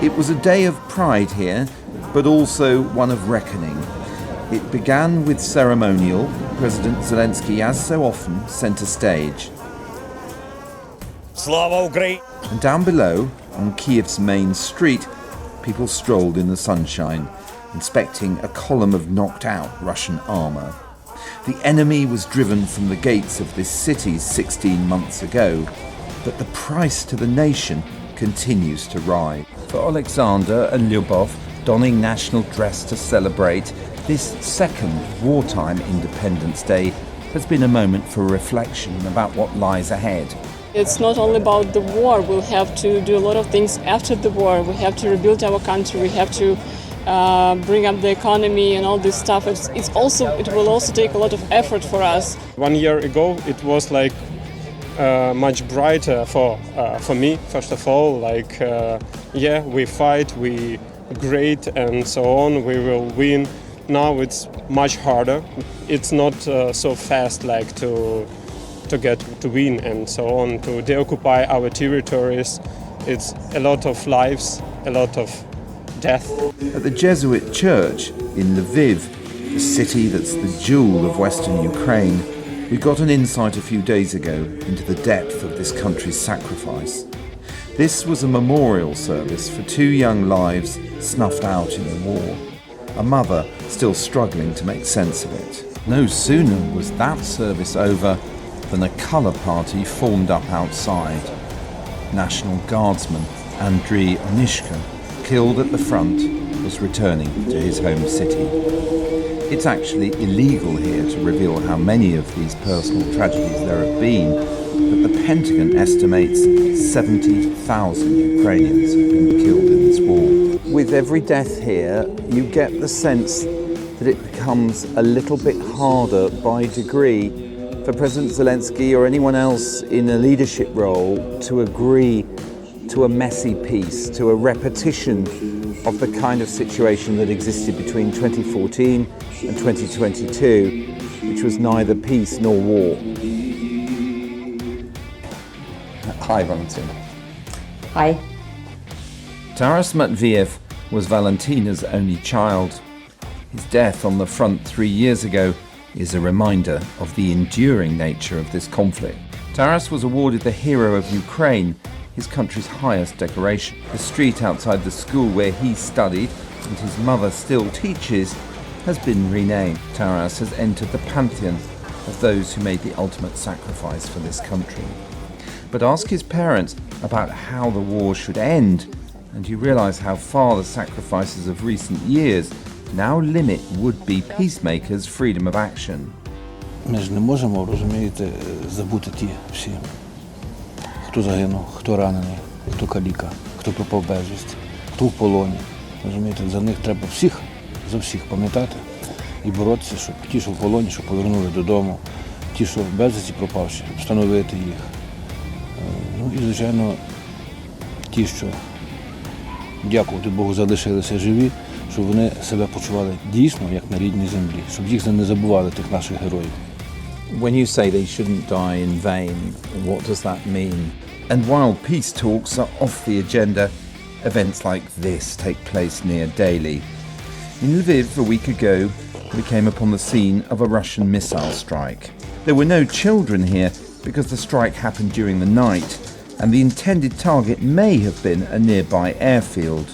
It was a day of pride here, but also one of reckoning. It began with ceremonial. President Zelensky, as so often, centre stage. Slava Ukraini! And down below, on Kiev's main street, people strolled in the sunshine, inspecting a column of knocked-out Russian armour. The enemy was driven from the gates of this city 16 months ago, but the price to the nation continues to rise. For Alexander and Lyubov, donning national dress to celebrate, this second wartime Independence Day has been a moment for reflection about what lies ahead. It's not only about the war. We'll have to do a lot of things after the war. We have to rebuild our country. We have to bring up the economy and all this stuff. It will also take a lot of effort for us. 1 year ago, it was like much brighter for me. First of all, we fight, we great, and so on. We will win. Now it's much harder. It's not so fast like to win and so on, to deoccupy our territories. It's a lot of lives, a lot of death. At the Jesuit church in Lviv, the city that's the jewel of Western Ukraine, we got an insight a few days ago into the depth of this country's sacrifice. This was a memorial service for 2 young lives snuffed out in the war. A mother still struggling to make sense of it. No sooner was that service over than a colour party formed up outside. National Guardsman Andriy Onishka, killed at the front, was returning to his home city. It's actually illegal here to reveal how many of these personal tragedies there have been, but the Pentagon estimates 70,000 Ukrainians have been killed in this war. With every death here, you get the sense that it becomes a little bit harder by degree for President Zelensky or anyone else in a leadership role to agree to a messy peace, to a repetition of the kind of situation that existed between 2014 and 2022, which was neither peace nor war. Hi, Valentina. Hi. Taras Matviev was Valentina's only child. His death on the front 3 years ago is a reminder of the enduring nature of this conflict. Taras was awarded the Hero of Ukraine, his country's highest decoration. The street outside the school where he studied and his mother still teaches has been renamed. Taras has entered the pantheon of those who made the ultimate sacrifice for this country. But ask his parents about how the war should end, and you realise how far the sacrifices of recent years now limit would-be peacemakers' freedom of action. Ми ж не можемо, розумієте, забути ті всі, хто загинув, хто ранений, хто каліка, хто пропав безвісти, хто в полоні. Розумієте, за них треба за всіх пам'ятати і боротися, щоб ті, що в полоні, щоб повернули додому, ті, що безвісті пропавші, встановити їх. Ну і, звичайно, ті, що, дякувати Богу, залишилися живі, щоб вони себе почували дійсно, як на рідній землі, щоб їх не забували, тих наших героїв. When you say they shouldn't die in vain, what does that mean? And while peace talks are off the agenda, events like this take place near daily. In Lviv a week ago, we came upon the scene of a Russian missile strike. There were no children here because the strike happened during the night, and the intended target may have been a nearby airfield.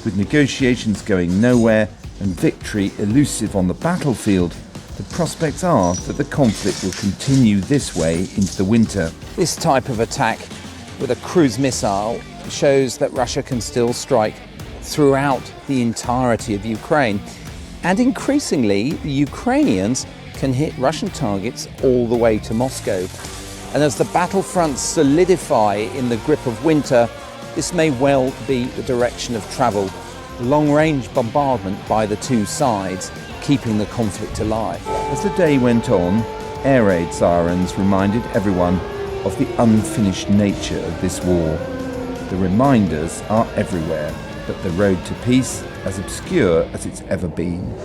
With negotiations going nowhere and victory elusive on the battlefield, the prospects are that the conflict will continue this way into the winter. This type of attack with a cruise missile shows that Russia can still strike throughout the entirety of Ukraine. And increasingly, the Ukrainians can hit Russian targets all the way to Moscow. And as the battlefronts solidify in the grip of winter, this may well be the direction of travel. Long-range bombardment by the two sides, keeping the conflict alive. As the day went on, air raid sirens reminded everyone of the unfinished nature of this war. The reminders are everywhere, but the road to peace as obscure as it's ever been.